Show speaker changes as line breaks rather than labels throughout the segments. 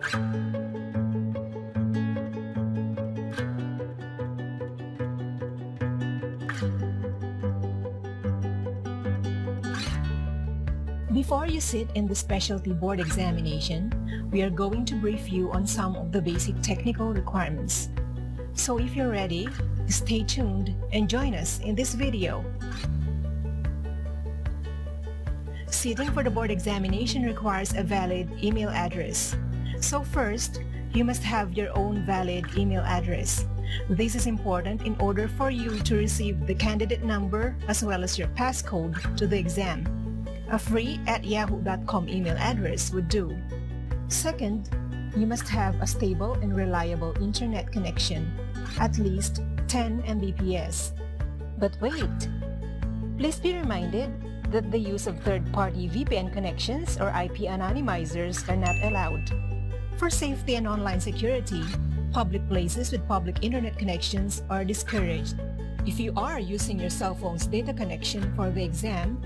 Before you sit in the specialty board examination, we are going to brief you on some of the basic technical requirements. So if you're ready, stay tuned and join us in this video. Sitting for the board examination requires a valid email address. So first, you must have your own valid email address. This is important in order for you to receive the candidate number as well as your passcode to the exam. A free @yahoo.com email address would do. Second, you must have a stable and reliable internet connection, at least 10 Mbps. But wait! Please be reminded that the use of third-party VPN connections or IP anonymizers are not allowed. For safety and online security, public places with public internet connections are discouraged. If you are using your cell phone's data connection for the exam,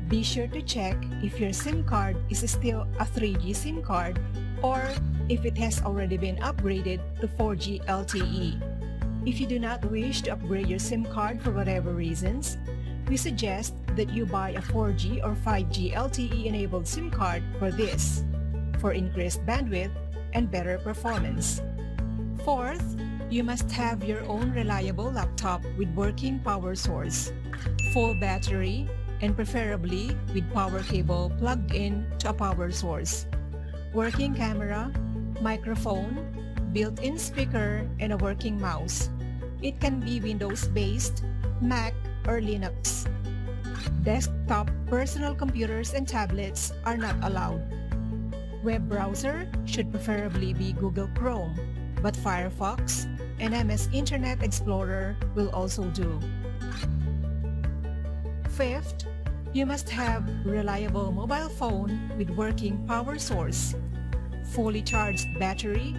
be sure to check if your SIM card is still a 3G SIM card or if it has already been upgraded to 4G LTE. If you do not wish to upgrade your SIM card for whatever reasons, we suggest that you buy a 4G or 5G LTE enabled SIM card for this, for increased bandwidth and better performance. Fourth, you must have your own reliable laptop with working power source, full battery, and preferably with power cable plugged in to a power source, working camera, microphone, built-in speaker, and a working mouse. It can be Windows-based, Mac, or Linux. Desktop personal computers and tablets are not allowed. Web browser should preferably be Google Chrome, but Firefox and MS Internet Explorer will also do. Fifth, you must have reliable mobile phone with working power source, fully charged battery,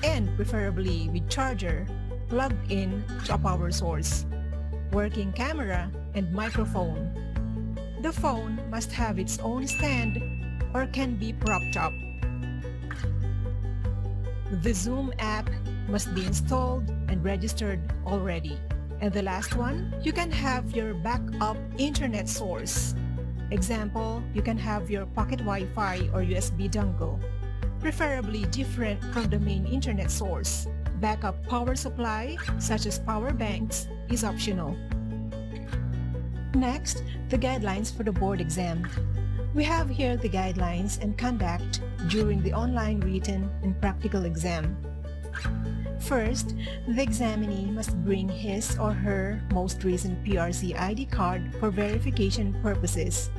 and preferably with charger plugged in to a power source, working camera, and microphone. The phone must have its own stand or can be propped up. The Zoom app must be installed and registered already. And the last one, you can have your backup internet source. Example, you can have your pocket Wi-Fi or USB dongle, preferably different from the main internet source. Backup power supply, such as power banks, is optional. Next, the guidelines for the board exam. We have here the guidelines and conduct during the online written and practical exam. First, the examinee must bring his or her most recent PRC ID card for verification purposes.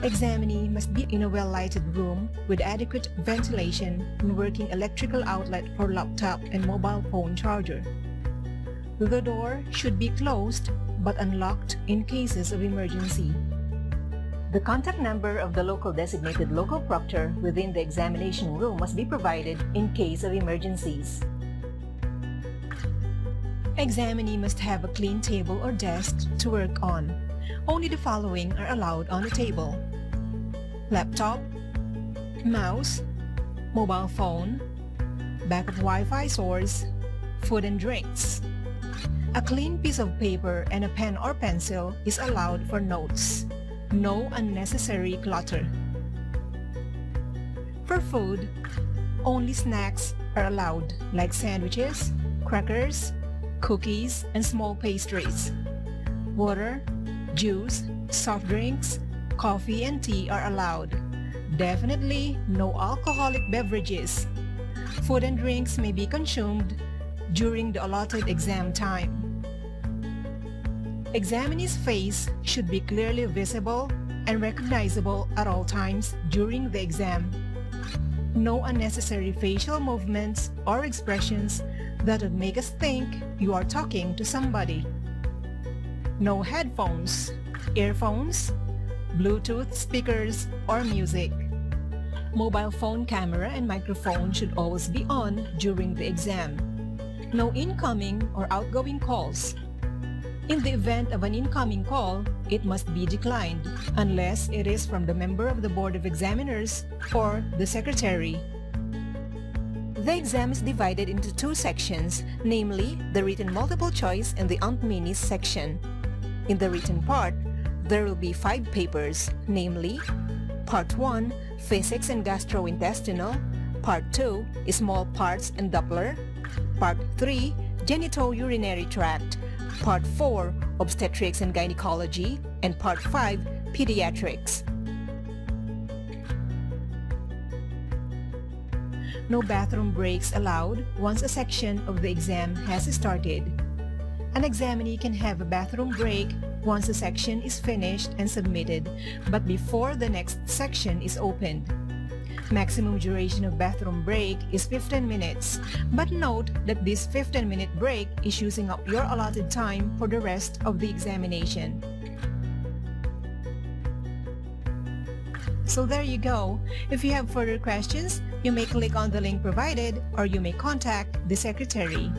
Examinee must be in a well-lighted room with adequate ventilation and working electrical outlet for laptop and mobile phone charger. The door should be closed but unlocked in cases of emergency. The contact number of the local designated local proctor within the examination room must be provided in case of emergencies. Examinee must have a clean table or desk to work on. Only the following are allowed on the table: laptop, mouse, mobile phone, backup Wi-Fi source, food and drinks. A clean piece of paper and a pen or pencil is allowed for notes. No unnecessary clutter. For food, only snacks are allowed like sandwiches, crackers, cookies, and small pastries. Water, juice, soft drinks, coffee, and tea are allowed. Definitely no alcoholic beverages. Food and drinks may be consumed during the allotted exam time. Examinee's face should be clearly visible and recognizable at all times during the exam. No unnecessary facial movements or expressions that would make us think you are talking to somebody. No headphones, earphones, Bluetooth speakers, or music. Mobile phone camera and microphone should always be on during the exam. No incoming or outgoing calls. In the event of an incoming call, it must be declined unless it is from the member of the Board of Examiners or the Secretary. The exam is divided into two sections, namely the written multiple choice and the Aunt Minnie's section. In the written part, there will be 5 papers, namely Part 1, Physics and Gastrointestinal, Part 2, Small Parts and Doppler, Part 3, Genitourinary Tract, Part 4, Obstetrics and Gynecology, and Part 5, Pediatrics. No bathroom breaks allowed once a section of the exam has started. An examinee can have a bathroom break once a section is finished and submitted, but before the next section is opened. Maximum duration of bathroom break is 15 minutes, but note that this 15-minute break is using up your allotted time for the rest of the examination. So there you go. If you have further questions, you may click on the link provided or you may contact the secretary.